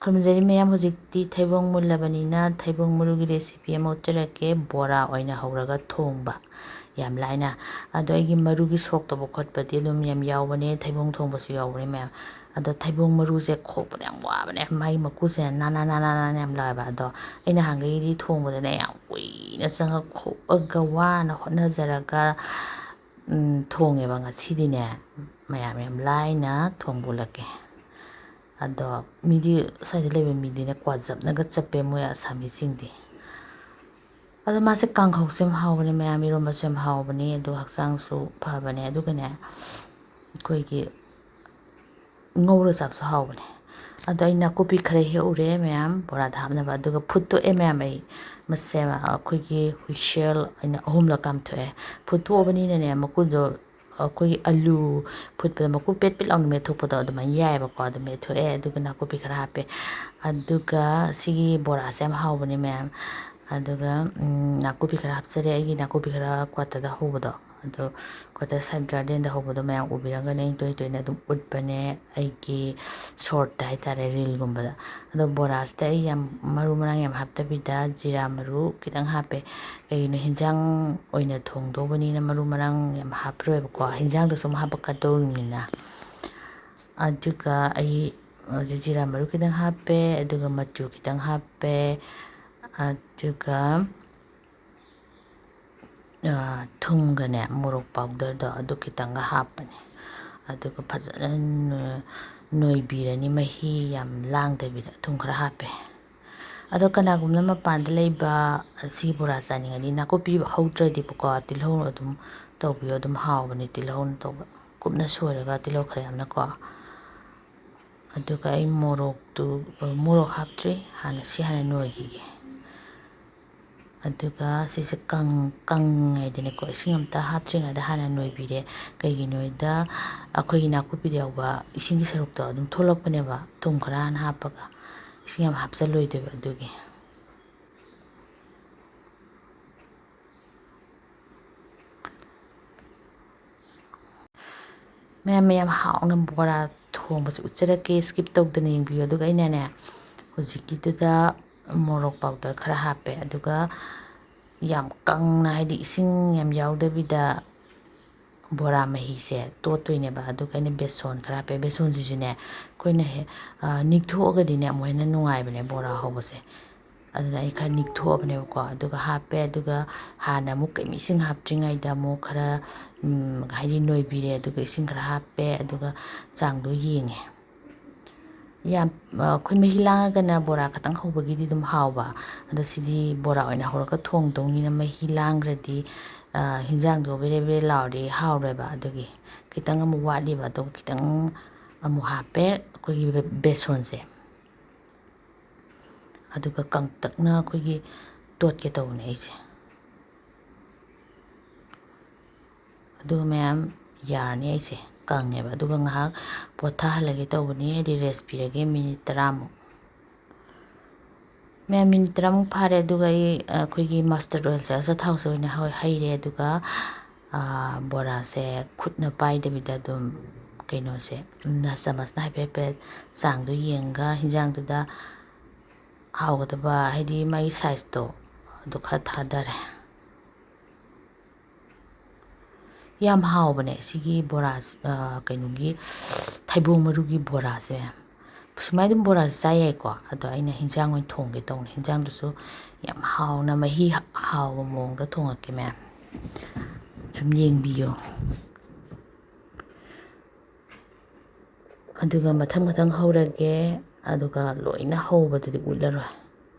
ꯈꯨꯔꯨꯝꯖꯔꯤ ꯃꯌꯥꯝ ꯍꯧꯖꯤꯛꯇꯤ ꯊꯩꯕꯣꯡ ꯃꯨꯜꯂꯕꯅꯤꯅ ꯊꯩꯕꯣꯡ ꯃꯔꯨꯒꯤ ꯔꯦꯁꯤꯄꯤ ꯑꯃ ꯎꯠꯆꯔꯛꯀꯦ ꯕꯣꯔꯥ ꯑꯣꯏꯅ ꯍꯧꯔꯒ ꯊꯣꯡꯕ ꯌꯥꯝ ꯂꯥꯏꯅ ꯑꯗꯣ ꯑꯩꯒꯤ ꯃꯔꯨꯒꯤ ꯁꯣꯛ ꯇꯧꯕ ꯈꯣꯠꯄꯗꯤ ꯑꯗꯨꯝ ꯌꯥꯝ ꯌꯥꯎꯕꯅꯦ ꯊꯩꯕꯣꯡ ꯊꯣꯡꯕꯁꯨ ꯌꯥꯎꯕꯅꯦ ꯃꯌꯥꯝ ꯑꯗꯣ ꯊꯩꯕꯣꯡ ꯃꯔꯨꯁꯦ ꯈꯣꯛꯄꯗ ꯌꯥꯝ ꯋꯥꯕꯅꯦ ꯃꯥꯒꯤ ꯃꯀꯨꯁꯦ ꯅꯥꯅꯥ ꯅꯥꯅꯥ ꯅꯥꯅꯥ ꯌꯥꯝ ꯂꯥꯎꯋꯦꯕ ꯑꯗꯣ ꯑꯩꯅ ꯅꯍꯥꯟꯈꯩꯗꯤ ꯊꯣꯡꯕꯗꯅꯦ ꯌꯥꯝ ꯀꯨꯏꯅ ꯆꯪꯉ ꯈꯣꯛꯑꯒ ꯋꯥꯅ ꯍꯣꯠꯅꯖꯔꯒ ꯊꯣꯡꯉꯦꯕ ꯉꯁꯤꯗꯤꯅꯦ ꯃꯌꯥꯝ ꯌꯥꯝ ꯂꯥꯏꯅ ꯊꯣꯡꯕꯣꯂꯛꯀꯦ ꯑꯗꯣ ꯃꯤꯗꯤ ꯁ꯭ꯋꯥꯏꯗ ꯂꯩꯕ ꯃꯤꯗꯤꯅꯦ ꯀ꯭ꯋꯥꯖꯞꯅꯒ ꯆꯞꯄꯦ ꯃꯣꯏ ꯑꯁꯥꯃꯤꯁꯤꯡꯗꯤ ꯑꯗꯣ ꯃꯥꯁꯦ ꯀꯥꯡꯍꯧꯁꯨ ꯌꯥꯝ ꯍꯥꯎꯕꯅꯦ ꯃꯌꯥꯝ ꯏꯔꯣꯟꯕꯁꯨ ꯌꯥꯝ ꯍꯥꯎꯕꯅꯦ ꯑꯗꯨ ꯍꯛꯆꯥꯡꯁꯨ ꯐꯕꯅꯦ ꯑꯗꯨꯒꯅꯦ ꯑꯩꯈꯣꯏꯒꯤ ꯉꯧꯔ ꯆꯥꯕꯁꯨ ꯍꯥꯎꯕꯅꯦ ꯑꯗꯣ ꯑꯩ ꯅꯥꯀꯨꯞꯄꯤ ꯈꯔ ꯍꯦꯛꯎꯔꯦ ꯃꯌꯥꯝ ꯕꯣꯔꯥꯗ ꯍꯥꯞꯅꯕ ꯑꯗꯨꯒ ꯐꯨꯠꯇꯣꯛꯑꯦ ꯃꯌꯥꯝ ꯑꯩ ꯃꯁꯦ ꯑꯩꯈꯣꯏꯒꯤ ꯍꯨꯏꯁꯦꯜ ꯑꯩꯅ 3ꯂꯛ ꯀꯥꯝꯊꯣꯛꯑꯦ ꯐꯨꯠꯇꯣꯛꯑꯕꯅꯤꯅꯅꯦ ꯃꯀꯨꯗꯣ ꯑꯩꯈꯣꯏꯒꯤ ꯑꯂꯨ ꯐꯨꯠꯄꯗ ꯃꯀꯨ ꯄꯦꯠ ꯄꯦꯠ ꯂꯥꯎꯅ ꯃꯦꯠꯊꯣꯛꯄꯗꯣ ꯑꯗꯨꯃꯥꯏꯅ ꯌꯥꯏꯑꯕꯀꯣ ꯑꯗꯨ ꯃꯦꯠꯊꯣꯛꯑꯦ ꯑꯗꯨꯒ ꯅꯥꯀꯨꯞꯄꯤ ꯈꯔ ꯍꯥꯞꯄꯦ ꯑꯗꯨꯒ ꯁꯤꯒꯤ ꯕꯣꯔꯥꯁꯦ ꯌꯥꯝ ꯍꯥꯎꯕꯅꯦ ꯃꯌꯥꯝ ꯑꯗꯨꯒ ꯅꯥꯀꯨꯞꯄꯤ ꯈꯔ ꯍꯥꯞꯆꯔꯦ ꯑꯩꯒꯤ ꯅꯥꯀꯨꯞꯄꯤ ꯈꯔ ꯀ꯭ꯋꯥꯇꯔꯗ ꯍꯧꯕꯗꯣ ꯑꯗꯣ ꯀ꯭ꯋꯥꯇꯔ ꯁꯥꯏꯠ ꯒꯥꯔꯗꯦꯟꯗ ꯍꯧꯕꯗꯣ ꯃꯌꯥꯝ ꯎꯕꯤꯔꯝꯒꯅꯤ ꯑꯩ ꯇꯣꯏ ꯇꯣꯏꯅ ꯑꯗꯨꯝ ꯎꯠꯄꯅꯦ ꯑꯩꯒꯤ ꯁꯣꯔꯠꯇ ꯍꯥꯏꯇꯥꯔꯦ ꯔꯤꯜꯒꯨꯝꯕꯗ ꯑꯗꯣ ꯕꯣꯔꯥꯁꯤꯗ ꯑꯩ ꯌꯥꯝ ꯃꯔꯨ ꯃꯔꯥꯡ ꯌꯥꯝ ꯍꯥꯞꯇꯕꯤꯗ ꯖꯤꯔꯥ ꯃꯔꯨ ꯈꯤꯇꯪ ꯍꯥꯞꯄꯦ ꯀꯩꯒꯤꯅꯣ ꯍꯤꯟꯖꯥꯡ ꯑꯣꯏꯅ ꯊꯣꯡꯗꯧꯕꯅꯤꯅ ꯃꯔꯨ ꯃꯔꯥꯡ ꯌꯥꯝ ꯍꯥꯞꯄꯔꯣꯏꯕꯀꯣ ꯍꯤꯟꯖꯥꯡꯗ ꯁꯨꯝ ꯍꯥꯞꯄꯛꯀꯗꯧꯔꯤꯕꯅꯤꯅ ꯑꯗꯨꯒ ꯑꯩ ꯍꯧꯖꯤꯛ ꯖꯤꯔꯥ ꯃꯔꯨ ꯈꯤꯇꯪ ꯍꯥꯞꯄꯦ ꯑꯗꯨꯒ ꯃꯆꯨ ꯈꯤꯇꯪ ꯍꯥꯞꯄꯦ ꯑꯗꯨꯒ ꯊꯨꯝꯒꯅꯦ ꯃꯣꯔꯣꯛ ꯄꯥꯎꯗꯔꯗꯣ ꯑꯗꯨ ꯈꯤꯇꯪꯒ ꯍꯥꯞꯄꯅꯦ ꯑꯗꯨꯒ ꯐꯖꯅ ꯅꯣꯏꯕꯤꯔꯅꯤ ꯃꯍꯤ ꯌꯥꯝ ꯂꯥꯡꯗꯕꯤꯗ ꯊꯨꯝ ꯈꯔ ꯍꯥꯞꯄꯦ ꯑꯗꯣ ꯀꯅꯥꯒꯨꯝꯕꯅ ꯃꯄꯥꯟꯗ ꯂꯩꯕ ꯁꯤ ꯕꯣꯔꯥ ꯆꯥꯅꯤꯡꯉꯗꯤ ꯅꯥꯀꯨꯞꯄꯤ ꯍꯧꯗ꯭ꯔꯗꯤꯕꯀꯣ ꯇꯤꯜꯍꯧ ꯑꯗꯨꯝ ꯇꯧꯕꯤꯌꯣ ꯑꯗꯨꯝ ꯍꯥꯎꯕꯅꯦ ꯇꯤꯜꯍꯧꯅ ꯇꯧꯕ ꯀꯨꯞꯅ ꯁꯣꯏꯔꯒ ꯇꯤꯜꯍꯧ ꯈꯔ ꯌꯥꯝꯅꯀꯣ ꯑꯗꯨꯒ ꯑꯩ ꯃꯣꯔꯣꯛ ꯍꯥꯞꯇ꯭ꯔꯤ ꯁꯤ ꯍꯥꯟꯅ ꯅꯣꯏꯈꯤꯒꯦ ꯑꯗꯨꯒ ꯁꯤꯁꯦ ꯀꯪꯉꯤꯉꯩꯗꯅꯦꯀꯣ ꯏꯁꯤꯡ ꯑꯝꯇ ꯍꯥꯞꯇ꯭ꯔꯤꯉꯩꯗ ꯍꯥꯟꯅ ꯅꯣꯏꯕꯤꯔꯦ ꯀꯩꯒꯤꯅꯣꯗ ꯑꯩꯈꯣꯏꯒꯤ ꯅꯥꯀꯨꯞꯄꯤꯗ ꯌꯥꯎꯕ ꯏꯁꯤꯡꯒꯤ ꯁꯔꯨꯛꯇꯣ ꯑꯗꯨꯝ ꯊꯣꯛꯂꯛꯄꯅꯦꯕ ꯊꯨꯝ ꯈꯔ ꯍꯥꯟꯅ ꯍꯥꯞꯄꯒ ꯏꯁꯤꯡ ꯌꯥꯝ ꯍꯥꯞꯆꯜꯂꯣꯏꯗꯣꯏꯕ ꯑꯗꯨꯒꯤ ꯃꯌꯥꯝ ꯍꯥꯎꯅ ꯕꯣꯔꯥ ꯊꯣꯡꯕꯁꯦ ꯎꯠꯆꯔꯛꯀꯦ ꯁ꯭ꯀꯤꯞ ꯇꯧꯗꯅ ꯌꯦꯡꯕꯤꯌꯨ ꯑꯗꯨꯒ ꯑꯩꯅꯅꯦ ꯍꯧꯖꯤꯛꯀꯤꯗꯨꯗ ꯃꯣꯔꯣꯛ ꯄꯥꯎꯗꯔ ꯈꯔ ꯍꯥꯞꯄꯦ ꯑꯗꯨꯒ ꯌꯥꯝ ꯀꯪꯅ ꯍꯥꯏꯗꯤ ꯏꯁꯤꯡ ꯌꯥꯝ ꯌꯥꯎꯗꯕꯤꯗ ꯕꯣꯔꯥ ꯃꯍꯤꯁꯦ ꯇꯣꯠꯇꯣꯏꯅꯦꯕ ꯑꯗꯨꯒ ꯑꯩꯅ ꯕꯦꯁꯣꯟ ꯈꯔ ꯍꯥꯞꯄꯦ ꯕꯦꯁꯣꯟꯁꯤꯁꯨꯅꯦ ꯑꯩꯈꯣꯏꯅ ꯅꯤꯛꯊꯣꯛꯑꯒꯗꯤꯅꯦ ꯑꯃꯨꯛ ꯍꯦꯟꯅ ꯅꯨꯡꯉꯥꯏꯕꯅꯦ ꯕꯣꯔꯥ ꯍꯧꯕꯁꯦ ꯑꯗꯨꯅ ꯑꯩ ꯈꯔ ꯅꯤꯛꯊꯣꯛꯑꯕꯅꯦꯕꯀꯣ ꯑꯗꯨꯒ ꯍꯥꯞꯄꯦ ꯑꯗꯨꯒ ꯍꯥꯟꯅ ꯑꯃꯨꯛ ꯏꯁꯤꯡ ꯍꯥꯞꯇ꯭ꯔꯤꯉꯩꯗ ꯑꯃꯨꯛ ꯈꯔ ꯍꯥꯏꯗꯤ ꯅꯣꯏꯕꯤꯔꯦ ꯑꯗꯨꯒ ꯏꯁꯤꯡ ꯈꯔ ꯍꯥꯞꯄꯦ ꯑꯗꯨꯒ ꯆꯥꯡꯗꯣ ꯌꯦꯡꯉꯦ ꯌꯥꯝ ꯑꯩꯈꯣꯏ ꯃꯍꯤ ꯂꯥꯡꯉꯒꯅ ꯕꯣꯔꯥ ꯈꯇꯪ ꯍꯧꯕꯒꯤꯗꯤ ꯑꯗꯨꯝ ꯍꯥꯎꯕ ꯑꯗꯣ ꯁꯤꯗꯤ ꯕꯣꯔꯥ ꯑꯣꯏꯅ ꯍꯧꯔꯒ ꯊꯣꯡꯗꯧꯅꯤꯅ ꯃꯍꯤ ꯂꯥꯡꯈ꯭ꯔꯗꯤ ꯍꯤꯟꯖꯥꯡꯗꯣ ꯕꯦꯔꯦ ꯕꯦꯔꯦ ꯂꯥꯎꯔꯗꯤ ꯍꯥꯎꯔꯣꯏꯕ ꯑꯗꯨꯒꯤ ꯈꯤꯇꯪ ꯑꯃꯨꯛ ꯋꯥꯠꯂꯤꯕ ꯑꯗꯨꯒ ꯈꯤꯇꯪ ꯑꯃꯨꯛ ꯍꯥꯞꯄꯦ ꯑꯩꯈꯣꯏꯒꯤ ꯕꯦꯁꯣꯟꯁꯦ ꯑꯗꯨꯒ ꯀꯪꯇꯛꯅ ꯑꯩꯈꯣꯏꯒꯤ ꯇꯣꯠꯀꯦ ꯇꯧꯕꯅꯦ ꯑꯩꯁꯦ ꯑꯗꯨꯒ ꯃꯌꯥꯝ ꯌꯥꯔꯅꯤ ꯑꯩꯁꯦ ꯀꯪꯉꯦꯕ ꯑꯗꯨꯒ ꯉꯥꯏꯍꯥꯛ ꯄꯣꯊꯥꯍꯜꯂꯒꯦ ꯇꯧꯕꯅꯤ ꯍꯥꯏꯗꯤ ꯔꯦꯁ ꯄꯤꯔꯒꯦ ꯃꯤꯅꯤꯠ 10ꯃꯨꯛ ꯃꯌꯥꯝ ꯃꯤꯅꯤꯠ 10ꯃꯨꯛ ꯐꯥꯔꯦ ꯑꯗꯨꯒ ꯑꯩꯈꯣꯏꯒꯤ ꯃꯁꯇꯔꯠ ꯑꯣꯏꯜꯁꯦ ꯑꯆꯥꯊꯥꯎꯁꯦ ꯑꯣꯏꯅ ꯍꯩꯔꯦ ꯑꯗꯨꯒ ꯕꯣꯔꯥꯁꯦ ꯈꯨꯠꯅ ꯄꯥꯏꯗꯕꯤꯗ ꯑꯗꯨꯝ ꯀꯩꯅꯣꯁꯦ ꯆꯥꯃꯁꯅ ꯍꯥꯏꯐꯦꯠ ꯍꯥꯏꯐꯦꯠ ꯆꯥꯡꯗꯣ ꯌꯦꯡꯉꯒ ꯍꯤꯟꯖꯥꯡꯗꯨꯗ ꯍꯥꯎꯒꯗꯕ ꯍꯥꯏꯗꯤ ꯃꯥꯒꯤ ꯁꯥꯏꯖꯇꯣ ꯑꯗꯨ ꯈꯔ ꯊꯥꯗꯔꯦ ꯌꯥꯝ ꯍꯥꯎꯕꯅꯦ ꯁꯤꯒꯤ ꯕꯣꯔꯥ ꯀꯩꯅꯣꯒꯤ ꯊꯩꯕꯣꯡ ꯃꯔꯨꯒꯤ ꯕꯣꯔꯥꯁꯦ ꯁꯨꯃꯥꯏꯅ ꯑꯗꯨꯝ ꯕꯣꯔꯥꯁꯦ ꯆꯥ ꯌꯥꯏꯀꯣ ꯑꯗꯣ ꯑꯩꯅ ꯍꯤꯟꯖꯥꯡ ꯑꯣꯏꯅ ꯊꯣꯡꯒꯦ ꯇꯧꯅꯤ ꯍꯤꯟꯖꯥꯡꯗꯨꯁꯨ ꯌꯥꯝ ꯍꯥꯎꯅ ꯃꯍꯤ ꯍꯥꯎꯕ ꯃꯑꯣꯡꯗ ꯊꯣꯡꯉꯛꯀꯦ ꯃꯌꯥꯝ ꯁꯨꯝ ꯌꯦꯡꯕꯤꯌꯣ ꯑꯗꯨꯒ ꯃꯊꯪ ꯃꯊꯪ ꯍꯧꯔꯒꯦ ꯑꯗꯨꯒ ꯂꯣꯏꯅ ꯍꯧꯕꯗꯨꯗꯤ ꯎꯠꯂꯔꯣꯏ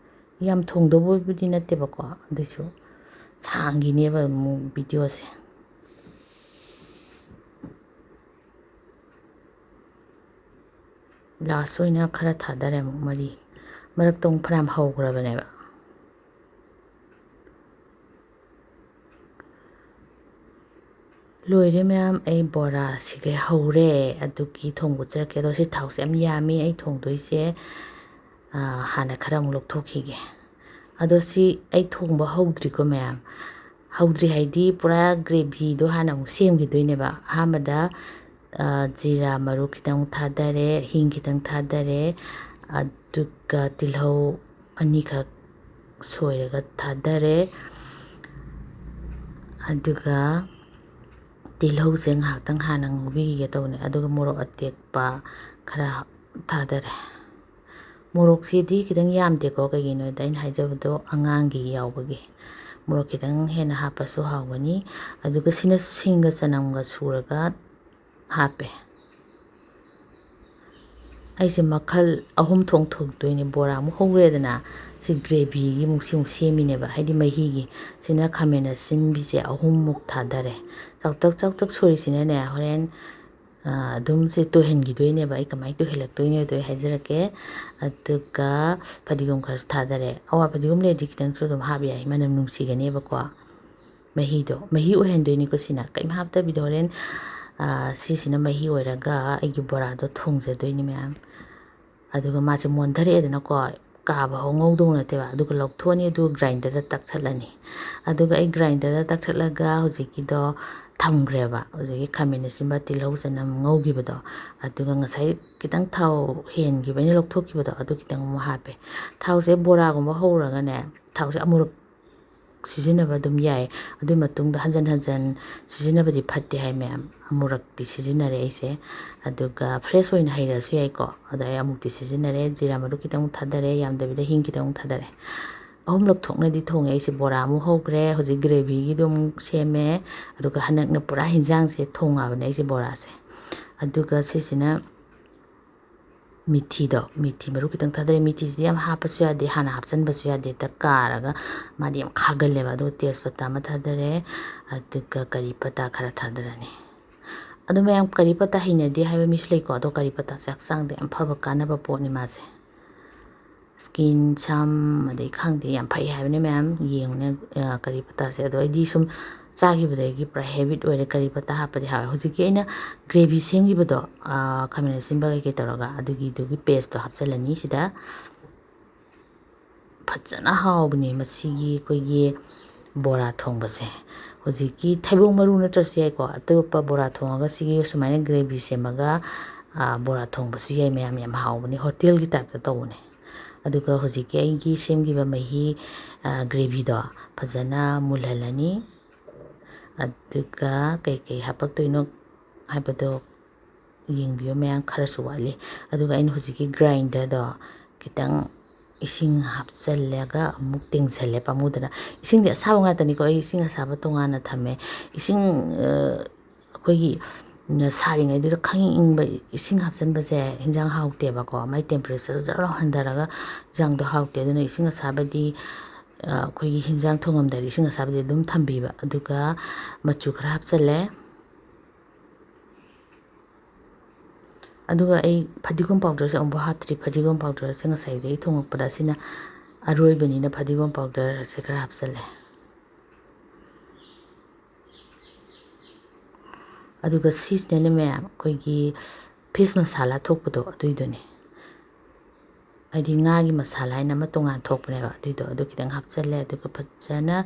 ꯌꯥꯝ ꯊꯣꯡꯗꯧꯕꯕꯨꯗꯤ ꯅꯠꯇꯦꯕꯀꯣ ꯑꯗꯨꯏꯁꯨ ꯁꯥꯡꯈꯤꯅꯦꯕ ꯑꯃꯨꯛ ꯚꯤꯗꯤꯑꯣꯁꯦ ꯂꯥꯁ ꯑꯣꯏꯅ ꯈꯔ ꯊꯥꯗꯔꯦ ꯑꯃꯨꯛ ꯃꯔꯛꯇ ꯑꯃꯨꯛ ꯐꯅꯌꯥꯝ ꯍꯧꯈ꯭ꯔꯕꯅꯦꯕ ꯂꯣꯏꯔꯦ ꯃꯌꯥꯝ ꯑꯩ ꯕꯣꯔꯥ ꯁꯤꯒꯩ ꯍꯧꯔꯦ ꯑꯗꯨꯒꯤ ꯊꯣꯡꯕ ꯎꯠꯆꯔꯛꯀꯦ ꯑꯗꯣ ꯁꯤ ꯊꯥꯎꯁꯦ ꯌꯥꯝ ꯌꯥꯝꯃꯤ ꯑꯩ ꯊꯣꯡꯗꯣꯏꯁꯦ ꯍꯥꯟꯅ ꯈꯔ ꯑꯃꯨꯛ ꯂꯧꯊꯣꯛꯈꯤꯒꯦ ꯑꯗꯣ ꯁꯤ ꯑꯩ ꯊꯣꯡꯕ ꯍꯧꯗ꯭ꯔꯤꯀꯣ ꯃꯌꯥꯝ ꯍꯧꯗ꯭ꯔꯤ ꯍꯥꯏꯗꯤ ꯄꯨꯔꯥ ꯒ꯭ꯔꯦꯚꯤꯗꯣ ꯍꯥꯟꯅ ꯑꯃꯨꯛ ꯁꯦꯝꯈꯤꯗꯣꯏꯅꯦꯕ ꯑꯍꯥꯟꯕꯗ ꯖꯤꯔꯥ ꯃꯔꯨ ꯈꯤꯇꯪ ꯊꯥꯗꯔꯦ ꯍꯤꯡ ꯈꯤꯇꯪ ꯊꯥꯗꯔꯦ ꯑꯗꯨꯒ ꯇꯤꯜꯍꯧ ꯑꯅꯤꯈꯛ ꯁꯣꯏꯔꯒ ꯊꯥꯗꯔꯦ ꯑꯗꯨꯒ ꯇꯤꯜꯍꯧꯁꯦ ꯉꯥꯏꯍꯥꯛꯇꯪ ꯍꯥꯟꯅ ꯉꯧꯕꯤꯒꯦ ꯇꯧꯕꯅꯦ ꯑꯗꯨꯒ ꯃꯣꯔꯣꯛ ꯑꯇꯦꯛꯄ ꯈꯔ ꯊꯥꯗꯔꯦ ꯃꯣꯔꯣꯛꯁꯤꯗꯤ ꯈꯤꯇꯪ ꯌꯥꯝꯗꯦꯀꯣ ꯀꯩꯒꯤꯅꯣꯗ ꯑꯩꯅ ꯍꯥꯏꯖꯕꯗꯣ ꯑꯉꯥꯡꯒꯤ ꯌꯥꯎꯕꯒꯤ ꯃꯣꯔꯣꯛ ꯈꯤꯇꯪ ꯍꯦꯟꯅ ꯍꯥꯞꯄꯁꯨ ꯍꯥꯎꯒꯅꯤ ꯑꯗꯨꯒ ꯁꯤꯅ ꯁꯤꯡꯒ ꯆꯅꯝꯒ ꯁꯨꯔꯒ ꯍꯥꯞꯄꯦ ꯑꯩꯁꯦ ꯃꯈꯜ 3 ꯊꯣꯡꯗꯣꯏꯅꯦ ꯕꯣꯔꯥ ꯑꯃꯨꯛ ꯍꯧꯔꯦꯗꯅ ꯁꯤ ꯒ꯭ꯔꯦꯚꯤꯒꯤ ꯁꯤꯃꯨꯛ ꯁꯦꯝꯃꯤꯅꯦꯕ ꯍꯥꯏꯗꯤ ꯃꯍꯤꯒꯤ ꯁꯤꯅ ꯈꯥꯃꯦꯟ ꯑꯁꯤꯟꯕꯤꯁꯦ 3 ꯊꯥꯗꯔꯦ ꯆꯥꯎꯇꯛ ꯁꯣꯏꯔꯤꯁꯤꯅꯅꯦ ꯍꯣꯔꯦꯟ ꯑꯗꯨꯝ ꯁꯤ ꯇꯣꯏꯍꯟꯈꯤꯗꯣꯏꯅꯦꯕ ꯑꯩ ꯀꯃꯥꯏꯅ ꯇꯣꯏꯍꯜꯂꯛꯇꯣꯏꯅꯣꯗꯣ ꯑꯩ ꯍꯥꯏꯖꯔꯛꯀꯦ ꯑꯗꯨꯒ ꯐꯗꯤꯒꯣꯝ ꯈꯔꯁꯨ ꯊꯥꯗꯔꯦ ꯑꯋꯥ ꯐꯗꯤꯒꯣꯝ ꯂꯩꯔꯗꯤ ꯈꯤꯇꯪꯁꯨ ꯑꯗꯨꯝ ꯍꯥꯞ ꯌꯥꯏ ꯃꯅꯝ ꯅꯨꯡꯁꯤꯒꯅꯦꯕꯀꯣ ꯃꯍꯤ ꯑꯣꯏꯍꯟꯗꯣꯏꯅꯤꯀꯣ ꯁꯤꯅ ꯀꯩꯝ ꯍꯥꯞꯇꯕꯤꯗ ꯍꯣꯔꯦꯟ ꯁꯤꯁꯤꯅ ꯃꯍꯤ ꯑꯣꯏꯔꯒ ꯑꯩꯒꯤ ꯕꯣꯔꯥꯗꯣ ꯊꯣꯡꯖꯗꯣꯏꯅꯤ ꯃꯌꯥꯝ ꯑꯗꯨꯒ ꯃꯥꯁꯦ ꯃꯣꯟꯊꯔꯛꯑꯦꯗꯅꯀꯣ ꯀꯥꯕ ꯍꯧ ꯉꯧꯗꯧ ꯅꯠꯇꯦꯕ ꯑꯗꯨꯒ ꯂꯧꯊꯣꯛꯑꯅꯤ ꯑꯗꯨꯒ ꯒ꯭ꯔꯥꯏꯟꯗꯔꯗ ꯇꯛꯊꯠꯂꯅꯤ ꯑꯗꯨꯒ ꯑꯩ ꯒ꯭ꯔꯥꯏꯟꯗꯔꯗ ꯇꯛꯊꯠꯂꯒ ꯍꯧꯖꯤꯛꯀꯤꯗꯣ ꯊꯝꯈ꯭ꯔꯦꯕ ꯍꯧꯖꯤꯛꯀꯤ ꯈꯥꯃꯦꯟ ꯑꯁꯤꯟꯕ ꯇꯤꯜꯍꯧ ꯆꯅꯝ ꯉꯧꯈꯤꯕꯗꯣ ꯑꯗꯨꯒ ꯉꯁꯥꯏ ꯈꯤꯇꯪ ꯊꯥꯎ ꯍꯦꯟꯈꯤꯕ ꯑꯩꯅ ꯂꯧꯊꯣꯛꯈꯤꯕꯗꯣ ꯑꯗꯨ ꯈꯤꯇꯪ ꯑꯃꯨꯛ ꯍꯥꯞꯄꯦ ꯊꯥꯎꯁꯦ ꯕꯣꯔꯥꯒꯨꯝꯕ ꯍꯧꯔꯒꯅꯦ ꯊꯥꯎꯁꯦ ꯑꯃꯨꯔꯛ ꯁꯤꯖꯤꯟꯅꯕ ꯑꯗꯨꯝ ꯌꯥꯏ ꯑꯗꯨꯒꯤ ꯃꯇꯨꯡꯗ ꯍꯟꯖꯟ ꯍꯟꯖꯟ ꯁꯤꯖꯤꯟꯅꯕꯗꯤ ꯐꯠꯇꯦ ꯍꯥꯏ ꯃꯌꯥꯝ ꯑꯃꯨꯔꯛꯇꯤ ꯁꯤꯖꯤꯟꯅꯔꯦ ꯑꯩꯁꯦ ꯑꯗꯨꯒ ꯐ꯭ꯔꯦꯁ ꯑꯣꯏꯅ ꯍꯩꯔꯁꯨ ꯌꯥꯏꯀꯣ ꯑꯗꯣ ꯑꯩ ꯑꯃꯨꯛꯇꯤ ꯁꯤꯖꯤꯟꯅꯔꯦ ꯖꯤꯔꯥ ꯃꯔꯨ ꯈꯤꯇꯪ ꯊꯥꯗꯔꯦ ꯌꯥꯝꯗꯕꯤꯗ ꯍꯤꯡ ꯈꯤꯇꯪ ꯊꯥꯗꯔꯦ 3 ꯊꯣꯛꯅꯗꯤ ꯊꯣꯡꯉꯦ ꯑꯩꯁꯦ ꯕꯣꯔꯥ ꯑꯃꯨꯛ ꯍꯧꯈ꯭ꯔꯦ ꯍꯧꯖꯤꯛ ꯒ꯭ꯔꯦꯚꯤꯒꯤꯗꯣ ꯑꯃꯨꯛ ꯁꯦꯝꯃꯦ ꯑꯗꯨꯒ ꯍꯟꯗꯛꯅ ꯄꯨꯔꯥ ꯍꯤꯟꯖꯥꯡꯁꯦ ꯊꯣꯡꯉꯕꯅꯦ ꯑꯩꯁꯦ ꯕꯣꯔꯥꯁꯦ ꯑꯗꯨꯒ ꯁꯤꯁꯤꯅ ꯃꯤꯊꯤ ꯃꯔꯨ ꯈꯤꯇꯪ ꯊꯥꯗꯔꯦ ꯃꯤꯊꯤꯁꯤꯗꯤ ꯌꯥꯝ ꯍꯥꯞꯄꯁꯨ ꯌꯥꯗꯦ ꯍꯥꯟꯅ ꯍꯥꯞꯆꯤꯟꯕꯁꯨ ꯌꯥꯗꯦ ꯍꯦꯛꯇ ꯀꯥꯔꯒ ꯃꯥꯗꯤ ꯌꯥꯝ ꯈꯥꯒꯜꯂꯦꯕ ꯑꯗꯨꯒ ꯇꯦꯖꯄꯇꯥ ꯑꯃ ꯊꯥꯗꯔꯦ ꯑꯗꯨꯒ ꯀꯔꯤ ꯄꯇꯥ ꯈꯔ ꯊꯥꯗꯔꯅꯤ ꯑꯗꯨ ꯃꯌꯥꯝ ꯀꯔꯤ ꯄꯇꯥ ꯍꯩꯅꯗꯦ ꯍꯥꯏꯕ ꯃꯤꯁꯨ ꯂꯩꯀꯣ ꯑꯗꯣ ꯀꯔꯤ ꯄꯇꯥꯁꯦ ꯍꯛꯆꯥꯡꯗ ꯌꯥꯝ ꯐꯕ ꯀꯥꯟꯅꯕ ꯄꯣꯠꯅꯤ ꯃꯥꯁꯦ ꯁ꯭ꯀꯤꯟ ꯁꯝ ꯑꯗꯩ ꯈꯪꯗꯦ ꯌꯥꯝ ꯐꯩ ꯍꯥꯏꯕꯅꯤ ꯃꯌꯥꯝ ꯌꯦꯡꯉꯨꯅꯦ ꯀꯔꯤ ꯄꯇꯥꯁꯦ ꯑꯗꯣ ꯑꯩꯗꯤ ꯁꯨꯝ ꯆꯥꯈꯤꯕꯗꯒꯤ ꯄꯨꯔꯥ ꯍꯦꯕꯤꯠ ꯑꯣꯏꯔꯦ ꯀꯔꯤ ꯄꯇꯥ ꯍꯥꯞꯄꯗꯤ ꯍꯥꯎꯋꯦ ꯍꯧꯖꯤꯛꯀꯤ ꯑꯩꯅ ꯒ꯭ꯔꯦꯚꯤ ꯁꯦꯝꯈꯤꯕꯗꯣ ꯈꯥꯃꯦꯟ ꯑꯁꯤꯟꯕ ꯀꯩꯀꯩ ꯇꯧꯔꯒ ꯑꯗꯨꯒꯤ ꯄꯦꯁꯇꯣ ꯍꯥꯞꯆꯤꯜꯂꯅꯤ ꯁꯤꯗ ꯐꯖꯅ ꯍꯥꯎꯕꯅꯦ ꯃꯁꯤꯒꯤ ꯑꯩꯈꯣꯏꯒꯤ ꯕꯣꯔꯥ ꯊꯣꯡꯕꯁꯦ ꯍꯧꯖꯤꯛꯀꯤ ꯊꯩꯕꯣꯡ ꯃꯔꯨ ꯅꯠꯇ꯭ꯔꯁꯨ ꯌꯥꯏꯀꯣ ꯑꯇꯣꯞꯄ ꯕꯣꯔꯥ ꯊꯣꯡꯉꯒ ꯁꯤꯒꯤ ꯁꯨꯃꯥꯏꯅ ꯒ꯭ꯔꯦꯚꯤ ꯁꯦꯝꯃꯒ ꯕꯣꯔꯥ ꯊꯣꯡꯕꯁꯨ ꯌꯥꯏ ꯃꯌꯥꯝ ꯌꯥꯝ ꯍꯥꯎꯕꯅꯦ ꯍꯣꯇꯦꯜꯒꯤ ꯇꯥꯏꯞꯇ ꯇꯧꯕꯅꯦ ꯑꯗꯨꯒ ꯍꯧꯖꯤꯛꯀꯤ ꯑꯩꯒꯤ ꯁꯦꯝꯈꯤꯕ ꯃꯍꯤ ꯒ꯭ꯔꯦꯚꯤꯗꯣ ꯐꯖꯅ ꯃꯨꯜꯍꯜꯂꯅꯤ ꯑꯗꯨꯒ ꯀꯩꯀꯩ ꯍꯥꯞꯄꯛꯇꯣꯏꯅꯣ ꯍꯥꯏꯕꯗꯣ ꯌꯦꯡꯕꯤꯌꯨ ꯃꯌꯥꯝ ꯈꯔꯁꯨ ꯋꯥꯠꯂꯤ ꯑꯗꯨꯒ ꯑꯩꯅ ꯍꯧꯖꯤꯛꯀꯤ ꯒ꯭ꯔꯥꯏꯟꯗꯔꯗꯣ ꯈꯤꯇꯪ ꯏꯁꯤꯡ ꯍꯥꯞꯆꯜꯂꯒ ꯑꯃꯨꯛ ꯇꯦꯡꯁꯜꯂꯦ ꯄꯥꯝꯃꯨꯗꯅ ꯏꯁꯤꯡꯗꯤ ꯑꯁꯥꯕ ꯉꯥꯛꯇꯅꯤꯀꯣ ꯑꯩ ꯏꯁꯤꯡ ꯑꯁꯥꯕ ꯇꯣꯉꯥꯟꯅ ꯊꯝꯃꯦ ꯏꯁꯤꯡ ꯑꯩꯈꯣꯏꯒꯤ ꯁꯥꯔꯤꯉꯩꯗꯨꯗ ꯈꯪꯏꯪ ꯏꯪꯕ ꯏꯁꯤꯡ ꯍꯥꯞꯆꯤꯟꯕꯁꯦ ꯍꯤꯟꯖꯥꯡ ꯍꯥꯎꯇꯦꯕꯀꯣ ꯃꯥꯏ ꯇꯦꯝꯄꯔꯦꯆꯔ ꯖꯔ ꯍꯟꯊꯔꯒ ꯍꯤꯟꯖꯥꯡꯗꯣ ꯍꯥꯎꯇꯦ ꯑꯗꯨꯅ ꯏꯁꯤꯡ ꯑꯁꯥꯕꯗꯤ ꯑꯩꯈꯣꯏꯒꯤ ꯍꯤꯟꯖꯥꯡ ꯊꯣꯡꯉꯝꯗꯥꯏꯗ ꯏꯁꯤꯡ ꯑꯁꯥꯕꯗꯤ ꯑꯗꯨꯝ ꯊꯝꯕꯤꯕ ꯑꯗꯨꯒ ꯃꯆꯨ ꯈꯔ ꯍꯥꯞꯆꯜꯂꯦ ꯑꯗꯨꯒ ꯑꯩ ꯐꯗꯤꯒꯣꯝ ꯄꯥꯎꯗꯔꯁꯦ ꯑꯃꯨꯛꯐꯥꯎ ꯍꯥꯞꯇ꯭ꯔꯤ ꯐꯗꯤꯒꯣꯝ ꯄꯥꯎꯗꯔꯁꯦ ꯉꯁꯥꯏꯗꯒꯤ ꯊꯣꯡꯉꯛꯄꯗ ꯑꯁꯤꯅ ꯑꯔꯣꯏꯕꯅꯤꯅ ꯐꯗꯤꯒꯣꯝ ꯄꯥꯎꯗꯔꯁꯦ ꯈꯔ ꯍꯥꯞꯆꯜꯂꯦ ꯑꯗꯨꯒ ꯁꯤꯁꯤꯅꯅꯦ ꯃꯌꯥꯝ ꯑꯩꯈꯣꯏꯒꯤ ꯐꯤꯁ ꯃꯁꯥꯂꯥ ꯊꯣꯛꯄꯗꯣ ꯑꯗꯨꯏꯗꯨꯅꯦ ꯍꯥꯏꯗꯤ ꯉꯥꯒꯤ ꯃꯁꯥꯂꯥ ꯍꯥꯏꯅ ꯑꯃ ꯇꯣꯉꯥꯟ ꯊꯣꯛꯄꯅꯦꯕ ꯑꯗꯨꯏꯗꯣ ꯑꯗꯨ ꯈꯤꯇꯪ ꯍꯥꯞꯆꯜꯂꯦ ꯑꯗꯨꯒ ꯐꯖꯅ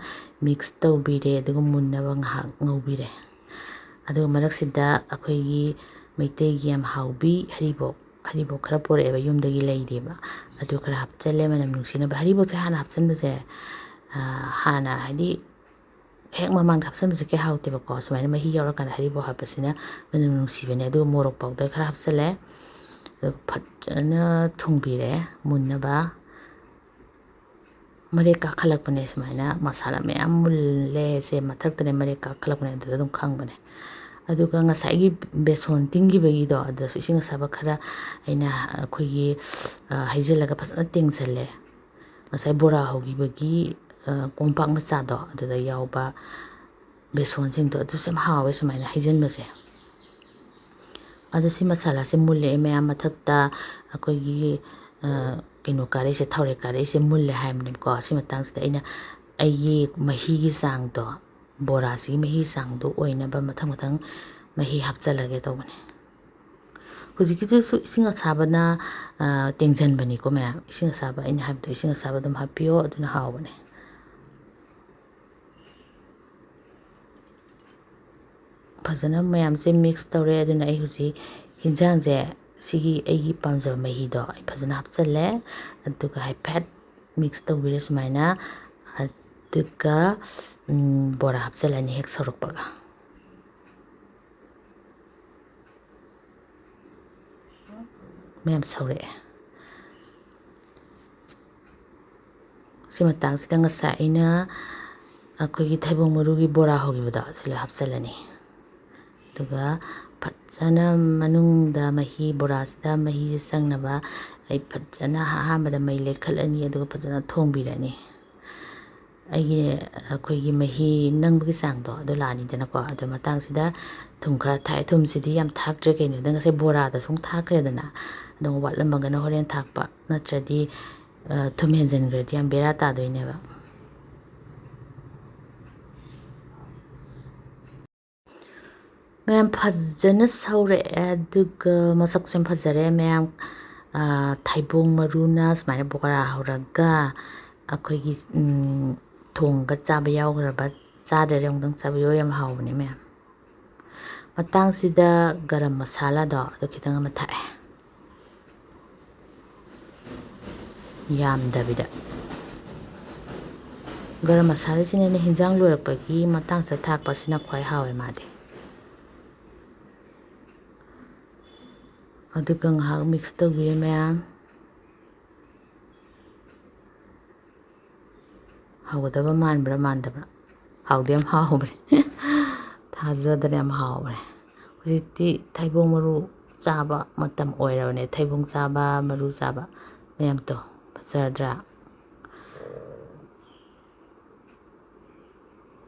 ꯃꯤꯛꯁ ꯇꯧꯕꯤꯔꯦ ꯑꯗꯨꯒ ꯃꯨꯟꯅꯕ ꯉꯥꯏꯍꯥꯛ ꯉꯧꯕꯤꯔꯦ ꯑꯗꯨꯒ ꯃꯔꯛꯁꯤꯗ ꯑꯩꯈꯣꯏꯒꯤ ꯃꯩꯇꯩꯒꯤ ꯌꯥꯝ ꯍꯥꯎꯕꯤ ꯍꯔꯤꯕꯣꯞ ꯈꯔ ꯄꯣꯔꯛꯑꯦꯕ ꯌꯨꯝꯗꯒꯤ ꯂꯩꯔꯦꯕ ꯑꯗꯨ ꯈꯔ ꯍꯥꯞꯆꯜꯂꯦ ꯃꯅꯝ ꯅꯨꯡꯁꯤꯅꯕ ꯍꯔꯤꯕꯣꯞꯁꯦ ꯍꯥꯟꯅ ꯍꯥꯞꯆꯟꯕꯁꯦ ꯍꯥꯟꯅ ꯍꯥꯏꯗꯤ ꯍꯦꯛ ꯃꯃꯥꯡꯗ ꯍꯥꯞꯆꯟꯕꯁꯦ ꯀꯌꯥ ꯍꯥꯎꯇꯦꯕꯀꯣ ꯁꯨꯃꯥꯏꯅ ꯃꯍꯤ ꯌꯥꯎꯔꯀꯥꯟꯗ ꯍꯔꯤꯕꯣꯞ ꯍꯥꯞꯄꯁꯤꯅ ꯃꯅꯝ ꯅꯨꯡꯁꯤꯕꯅꯦ ꯑꯗꯨꯒ ꯃꯣꯔꯣꯛ ꯄꯥꯎꯗꯔ ꯈꯔ ꯍꯥꯞꯆꯜꯂꯦ ꯑꯗꯨꯒ ꯐꯖꯅ ꯊꯣꯡꯕꯤꯔꯦ ꯃꯨꯟꯅꯕ ꯃꯔꯦꯛ ꯀꯥꯈꯠꯂꯛꯄꯅꯦ ꯁꯨꯃꯥꯏꯅ ꯃꯁꯥꯂꯥ ꯃꯌꯥꯝ ꯃꯨꯜꯂꯦ ꯁꯦ ꯃꯊꯛꯇꯅꯦ ꯃꯔꯦꯛ ꯀꯥꯈꯠꯂꯛꯄꯅꯦ ꯑꯗꯨꯗ ꯑꯗꯨꯝ ꯈꯪꯕꯅꯦ ꯑꯗꯨꯒ ꯉꯁꯥꯏꯒꯤ ꯕꯦꯁꯣꯟ ꯇꯤꯡꯈꯤꯕꯒꯤꯗꯣ ꯑꯗꯨꯗꯁꯨ ꯏꯁꯤꯡ ꯑꯁꯥꯕ ꯈꯔ ꯑꯩꯅ ꯑꯩꯈꯣꯏꯒꯤ ꯍꯩꯖꯤꯜꯂꯒ ꯐꯖꯅ ꯇꯦꯡꯁꯜꯂꯦ ꯉꯁꯥꯏ ꯕꯣꯔꯥ ꯍꯧꯈꯤꯕꯒꯤ ꯀꯣꯝꯄꯥꯛ ꯃꯆꯥꯗꯣ ꯑꯗꯨꯗ ꯌꯥꯎꯕ ꯕꯦꯁꯣꯟꯁꯤꯡꯗꯣ ꯑꯗꯨꯁꯨ ꯌꯥꯝ ꯍꯥꯎꯋꯦ ꯁꯨꯃꯥꯏꯅ ꯍꯩꯖꯤꯟꯕꯁꯦ ꯑꯗꯣ ꯁꯤ ꯃꯁꯥꯂꯥꯁꯦ ꯃꯨꯜꯂꯛꯑꯦ ꯃꯌꯥꯝ ꯃꯊꯛꯇ ꯑꯩꯈꯣꯏꯒꯤ ꯀꯩꯅꯣ ꯀꯥꯔꯛꯏꯁꯦ ꯊꯥꯎꯔꯦꯛ ꯀꯥꯔꯛꯏꯁꯦ ꯃꯨꯜꯂꯦ ꯍꯥꯏꯕꯅꯦꯕꯀꯣ ꯁꯤ ꯃꯇꯥꯡꯁꯤꯗ ꯑꯩꯅ ꯑꯩꯒꯤ ꯃꯍꯤꯒꯤ ꯆꯥꯡꯗꯣ ꯕꯣꯔꯥꯁꯤꯒꯤ ꯃꯍꯤ ꯆꯥꯡꯗꯣ ꯑꯣꯏꯅꯕ ꯃꯊꯪ ꯃꯊꯪ ꯃꯍꯤ ꯍꯥꯞꯆꯜꯂꯒꯦ ꯇꯧꯕꯅꯦ ꯍꯧꯖꯤꯛꯀꯤꯗꯨꯁꯨ ꯏꯁꯤꯡ ꯑꯁꯥꯕꯅ ꯇꯦꯡꯁꯤꯟꯕꯅꯤꯀꯣ ꯃꯌꯥꯝ ꯏꯁꯤꯡ ꯑꯁꯥꯕ ꯑꯩꯅ ꯍꯥꯏꯕꯗꯣ ꯏꯁꯤꯡ ꯑꯁꯥꯕ ꯑꯗꯨꯝ ꯍꯥꯞꯄꯤꯌꯣ ꯑꯗꯨꯅ ꯍꯥꯎꯕꯅꯦ ꯐꯖꯅ ꯃꯌꯥꯝꯁꯦ ꯃꯤꯛꯁ ꯇꯧꯔꯦ ꯑꯗꯨꯅ ꯑꯩ ꯍꯧꯖꯤꯛ ꯍꯤꯟꯖꯥꯡꯁꯦ ꯁꯤꯒꯤ ꯑꯩꯒꯤ ꯄꯥꯝꯖꯕ ꯃꯍꯤꯗꯣ ꯑꯩ ꯐꯖꯅ ꯍꯥꯞꯆꯜꯂꯦ ꯑꯗꯨꯒ ꯍꯥꯏꯐꯦꯠ ꯃꯤꯛꯁ ꯇꯧꯕꯤꯔꯦ ꯁꯨꯃꯥꯏꯅ ꯑꯗꯨꯒ ꯕꯣꯔꯥ ꯍꯥꯞꯆꯜꯂꯅꯤ ꯍꯦꯛ ꯁꯧꯔꯛꯄꯒ ꯃꯌꯥꯝ ꯁꯧꯔꯛꯑꯦ ꯁꯤ ꯃꯇꯥꯡꯁꯤꯗ ꯉꯁꯥꯏ ꯑꯩꯅ ꯑꯩꯈꯣꯏꯒꯤ ꯊꯩꯕꯣꯡ ꯃꯔꯨꯒꯤ ꯕꯣꯔꯥ ꯍꯧꯈꯤꯕꯗꯣ ꯁꯤ ꯂꯣꯏ ꯍꯥꯞꯆꯜꯂꯅꯤ ꯑꯗꯨꯒ ꯐꯖꯅ ꯃꯅꯨꯡꯗ ꯃꯍꯤ ꯕꯣꯔꯥꯁꯤꯗ ꯃꯍꯤꯁꯦ ꯆꯪꯅꯕ ꯑꯩ ꯐꯖꯅ ꯑꯍꯥꯟꯕꯗ ꯃꯩ ꯂꯩꯈꯠꯂꯅꯤ ꯑꯗꯨꯒ ꯐꯖꯅ ꯊꯣꯡꯕꯤꯔꯅꯤ ꯑꯩꯈꯣꯏꯒꯤ ꯃꯍꯤ ꯅꯪꯕꯒꯤ ꯆꯥꯡꯗꯣ ꯑꯗꯨ ꯂꯥꯛꯑꯅꯤꯗꯅꯀꯣ ꯑꯗꯨ ꯃꯇꯥꯡꯁꯤꯗ ꯊꯨꯝ ꯈꯔ ꯊꯥꯛꯑꯦ ꯊꯨꯝꯁꯤꯗꯤ ꯌꯥꯝ ꯊꯥꯛꯇ꯭ꯔꯦ ꯀꯩꯅꯣꯗ ꯉꯁꯥꯏ ꯕꯣꯔꯥꯗ ꯁꯨꯝ ꯊꯥꯛꯈ꯭ꯔꯦꯗꯅ ꯑꯗꯨꯝ ꯋꯥꯠꯂꯝꯃꯒꯅ ꯍꯣꯔꯦꯟ ꯊꯥꯛꯄ ꯅꯠꯇ꯭ꯔꯗꯤ ꯊꯨꯝ ꯍꯦꯟꯖꯤꯟꯈ꯭ꯔꯗꯤ ꯌꯥꯝ ꯕꯦꯔꯥ ꯇꯥꯗꯣꯏꯅꯦꯕ ꯃꯌꯥꯝ ꯐꯖꯅ ꯁꯧꯔꯛꯑꯦ ꯑꯗꯨꯒ ꯃꯁꯛꯁꯨ ꯌꯥꯝ ꯐꯖꯔꯦ ꯃꯌꯥꯝ ꯊꯩꯕꯣꯡ ꯃꯔꯨꯅ ꯁꯨꯃꯥꯏꯅ ꯕꯣꯔꯥ ꯍꯧꯔꯒ ꯑꯩꯈꯣꯏꯒꯤ ꯊꯣꯡꯒ ꯆꯥꯕ ꯌꯥꯎꯈ꯭ꯔꯕ ꯆꯥꯗ꯭ꯔꯗꯤ ꯑꯃꯨꯛꯇꯪ ꯆꯥꯕꯤꯌꯣ ꯌꯥꯝ ꯍꯥꯎꯕꯅꯦ ꯃꯌꯥꯝ ꯃꯇꯥꯡꯁꯤꯗ ꯒꯔꯝ ꯃꯁꯥꯂꯥꯗꯣ ꯑꯗꯨ ꯈꯤꯇꯪ ꯑꯃ ꯊꯥꯛꯑꯦ ꯌꯥꯝꯗꯕꯤꯗ ꯒꯔꯝ ꯃꯁꯥꯂꯥꯁꯤꯅ ꯍꯤꯟꯖꯥꯡ ꯂꯣꯏꯔꯛꯄꯒꯤ ꯃꯇꯥꯡꯁꯤꯗ ꯊꯥꯛꯄꯁꯤꯅ ꯈ꯭ꯋꯥꯏ ꯍꯥꯎꯋꯦ ꯃꯥꯗꯤ ꯑꯗꯨꯒ ꯉꯥꯏꯍꯥꯛ ꯃꯤꯛꯁ ꯇꯧꯕꯤꯔꯦ ꯃꯌꯥꯝ ꯍꯥꯎꯒꯗꯕ ꯃꯥꯟꯕ꯭ꯔꯥ ꯃꯥꯟꯗꯕ꯭ꯔꯥ ꯍꯥꯎꯗꯤ ꯌꯥꯝ ꯍꯥꯎꯕꯅꯦ ꯊꯥꯖꯗꯅ ꯌꯥꯝ ꯍꯥꯎꯕꯅꯦ ꯍꯧꯖꯤꯛꯇꯤ ꯊꯩꯕꯣꯡ ꯃꯔꯨ ꯆꯥꯕ ꯃꯇꯝ ꯑꯣꯏꯔꯕꯅꯦ ꯊꯩꯕꯣꯡ ꯆꯥꯕ ꯃꯔꯨ ꯆꯥꯕ ꯃꯌꯥꯝꯗꯣ ꯐꯖꯔꯗ꯭ꯔꯥ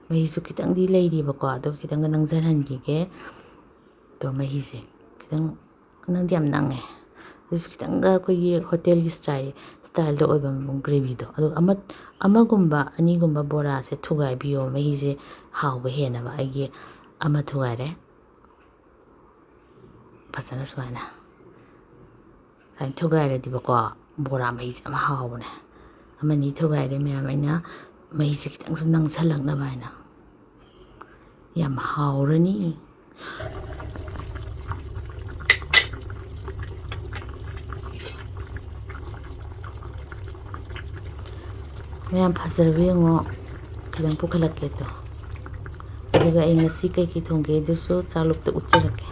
ꯃꯍꯤꯁꯨ ꯈꯤꯇꯪꯗꯤ ꯂꯩꯔꯤꯕꯀꯣ ꯑꯗꯨ ꯈꯤꯇꯪꯒ ꯅꯪꯁꯤꯟꯍꯟꯈꯤꯒꯦ ꯑꯗꯣ ꯃꯍꯤꯁꯦ ꯈꯤꯇꯪ ꯅꯪꯗꯤ ꯌꯥꯝ ꯅꯪꯉꯦ ꯑꯗꯨꯁꯨ ꯈꯤꯇꯪꯒ ꯑꯩꯈꯣꯏꯒꯤ ꯍꯣꯇꯦꯜꯒꯤ ꯁ꯭ꯇꯥꯏꯜꯗ ꯑꯣꯏꯕ ꯒ꯭ꯔꯦꯚꯤꯗꯣ ꯑꯗꯨ ꯑꯃꯒꯨꯝꯕ ꯑꯅꯤꯒꯨꯝꯕ ꯕꯣꯔꯥꯁꯦ ꯊꯨꯒꯥꯏꯕꯤꯌꯣ ꯃꯍꯤꯁꯦ ꯍꯥꯎꯕ ꯍꯦꯟꯅꯕ ꯑꯩꯒꯤ ꯑꯃ ꯊꯨꯒꯥꯏꯔꯦ ꯐꯖꯅ ꯁꯨꯃꯥꯏꯅ ꯊꯨꯒꯥꯏꯔꯗꯤꯕꯀꯣ ꯕꯣꯔꯥ ꯃꯍꯤꯁꯦ ꯌꯥꯝ ꯍꯥꯎꯕꯅꯦ ꯑꯃꯅꯤ ꯊꯨꯒꯥꯏꯔꯦ ꯃꯌꯥꯝ ꯑꯩꯅ ꯃꯍꯤꯁꯦ ꯈꯤꯇꯪꯁꯨ ꯅꯪꯁꯜꯂꯛꯅꯕ ꯍꯥꯏꯅ ꯌꯥꯝ ꯍꯥꯎꯔꯅꯤ ꯃꯌꯥꯝ ꯐꯖꯔꯕ ꯌꯦꯡꯉꯣ ꯈꯤꯇꯪ ꯄꯨꯈꯠꯂꯛꯀꯦ ꯇꯣ ꯑꯗꯨꯒ ꯑꯩ ꯉꯁꯤ ꯀꯩꯀꯩ ꯊꯣꯡꯒꯦ ꯑꯗꯨꯁꯨ ꯆꯥꯛꯂꯨꯛꯇ ꯎꯠꯆꯔꯛꯀꯦ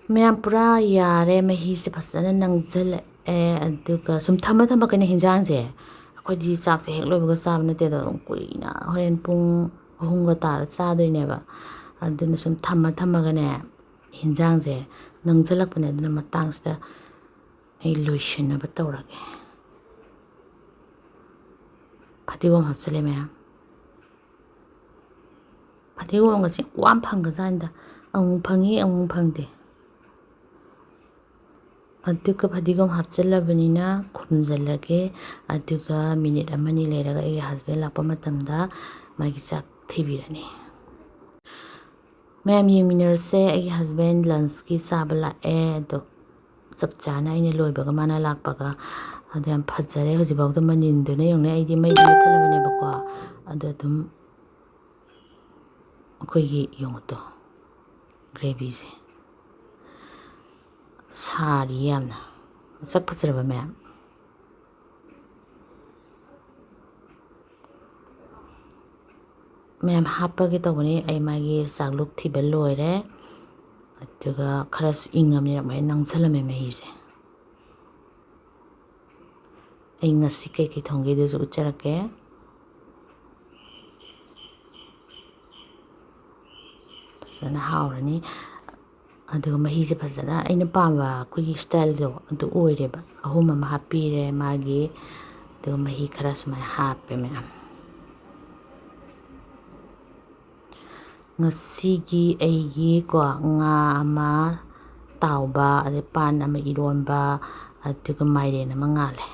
ꯃꯌꯥꯝ ꯄꯨꯔꯥ ꯌꯥꯔꯦ ꯃꯍꯤꯁꯦ ꯐꯖꯅ ꯅꯪꯁꯤꯜꯂꯛꯑꯦ ꯑꯗꯨꯒ ꯁꯨꯝ ꯊꯝꯃ ꯀꯩꯅꯣ ꯍꯤꯟꯖꯥꯡꯁꯦ ꯑꯩꯈꯣꯏꯗꯤ ꯆꯥꯛꯁꯦ ꯍꯦꯛ ꯂꯣꯏꯕꯒ ꯆꯥꯕ ꯅꯠꯇꯦꯗ ꯑꯗꯨꯝ ꯀꯨꯏꯅ ꯍꯣꯔꯦꯟ ꯄꯨꯡ 3ꯒ ꯇꯥꯔ ꯆꯥꯗꯣꯏꯅꯦꯕ ꯑꯗꯨꯅ ꯁꯨꯝ ꯊꯝꯃꯒꯅꯦ ꯍꯤꯟꯖꯥꯡꯁꯦ ꯅꯪꯁꯤꯜꯂꯛꯄꯅꯦ ꯑꯗꯨꯅ ꯃꯇꯥꯡꯁꯤꯗ ꯑꯩ ꯂꯣꯏꯁꯤꯟꯅꯕ ꯇꯧꯔꯒꯦ ꯐꯗꯤꯒꯣꯝ ꯍꯥꯞꯆꯤꯜꯂꯦ ꯃꯌꯥꯝ ꯐꯗꯤꯒꯣꯝꯒꯁꯦ ꯋꯥꯝ ꯐꯪꯒꯖꯥꯠꯅꯤꯗ ꯑꯃꯨꯛ ꯐꯪꯉꯤ ꯑꯃꯨꯛ ꯐꯪꯗꯦ ꯑꯗꯨꯒ ꯐꯗꯤꯒꯣꯝ ꯍꯥꯞꯆꯤꯜꯂꯕꯅꯤꯅ ꯈꯨꯝꯖꯤꯜꯂꯒꯦ ꯑꯗꯨꯒ ꯃꯤꯅꯤꯠ 1-2 ꯂꯩꯔꯒ ꯑꯩꯒꯤ ꯍꯁꯕꯦꯟ ꯂꯥꯛꯄ ꯃꯇꯝꯗ ꯃꯥꯒꯤ ꯆꯥꯛ ꯊꯤꯕꯤꯔꯅꯤ ꯃꯌꯥꯝ ꯌꯦꯡꯃꯤꯟꯅꯔꯁꯦ ꯑꯩꯒꯤ ꯍꯁꯕꯦꯟ ꯂꯟꯁꯀꯤ ꯆꯥꯕ ꯂꯥꯛꯑꯦ ꯑꯗꯣ ꯆꯞ ꯆꯥꯅ ꯑꯩꯅ ꯂꯣꯏꯕꯒ ꯃꯥꯅ ꯂꯥꯛꯄꯒ ꯑꯗꯣ ꯌꯥꯝ ꯐꯖꯔꯦ ꯍꯧꯖꯤꯛꯐꯥꯎꯗ ꯃꯅꯤꯟꯗꯨꯅ ꯌꯦꯡꯉꯨꯅꯦ ꯑꯩꯗꯤ ꯃꯩꯗꯤ ꯃꯨꯠꯊꯠꯂꯕꯅꯦꯕꯀꯣ ꯑꯗꯣ ꯑꯗꯨꯝ ꯑꯩꯈꯣꯏꯒꯤ ꯌꯦꯡꯉꯨꯇꯣ ꯒ꯭ꯔꯦꯚꯤꯁꯦ ꯁꯥꯔꯤ ꯌꯥꯝꯅ ꯃꯁꯛ ꯐꯖꯔꯕ ꯃꯌꯥꯝ ꯍꯥꯞꯄꯒꯦ ꯇꯧꯕꯅꯤ ꯑꯩ ꯃꯥꯒꯤ ꯆꯥꯛꯂꯨꯛ ꯊꯤꯕ ꯂꯣꯏꯔꯦ ꯑꯗꯨꯒ ꯈꯔꯁꯨ ꯏꯪꯉꯕꯅꯤꯅ ꯃꯣꯏ ꯅꯪꯁꯜꯂꯝꯃꯦ ꯃꯍꯤꯁꯦ ꯑꯩ ꯉꯁꯤ ꯀꯩꯀꯩ ꯊꯣꯡꯒꯦꯗꯨꯁꯨ ꯎꯠꯆꯔꯛꯀꯦ ꯐꯖꯅ ꯍꯥꯎꯔꯅꯤ ꯑꯗꯨꯒ ꯃꯍꯤꯁꯦ ꯐꯖꯅ ꯑꯩꯅ ꯄꯥꯝꯕ ꯑꯩꯈꯣꯏꯒꯤ ꯁ꯭ꯇꯥꯏꯜꯗꯣ ꯑꯗꯨ ꯑꯣꯏꯔꯦꯕ 3 ꯑꯃ ꯍꯥꯞꯄꯤꯔꯦ ꯃꯥꯒꯤ ꯑꯗꯨꯒ ꯃꯍꯤ ꯈꯔ ꯁꯨꯃꯥꯏꯅ ꯍꯥꯞꯄꯦ ꯃꯌꯥꯝ ꯉꯁꯤꯒꯤ ꯑꯩꯒꯤꯀꯣ ꯉꯥ ꯑꯃ ꯇꯥꯎꯕ ꯑꯗꯩ ꯄꯥꯟ ꯑꯃ ꯏꯔꯣꯟꯕ ꯑꯗꯨꯒ ꯃꯥꯏꯔꯦꯟ ꯑꯃ ꯉꯥꯜꯂꯦ